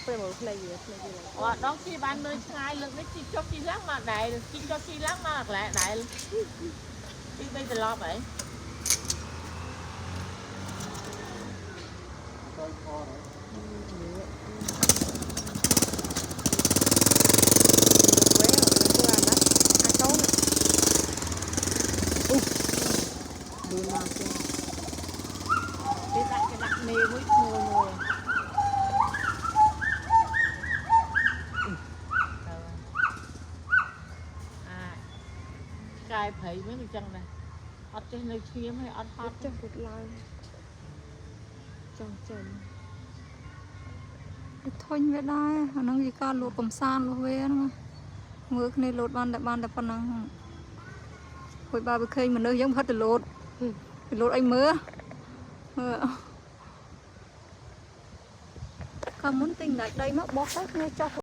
ពេលមើលផ្លេវាអត់ដងជីបានមើលឆ្ងាយលើកនេះជីចុះជីឡើងមកដែរជីចុះជីឡើងមកកន្លែងដែរជីបីត្រឡប់ហីដាក់មេមួយឈ្មោះមួយកែព្រៃមិនអញ្ចឹងដែរអត់ចេះនៅឈាមហើយអត់ហត់ចេះពុតឡើងចង់ចេញធុញវាដែរអាហ្នឹងវាការលូតកំសាន្តរបស់វាហ្នឹងមើលគ្នាលូតបានតែប៉ុណ្ណឹងហួយបើវាឃើញមនុស្សយើងផិតទៅលូតអីមើលកាលមុនទិញដាច់ដីមកបោះទៅគ្នាចោះ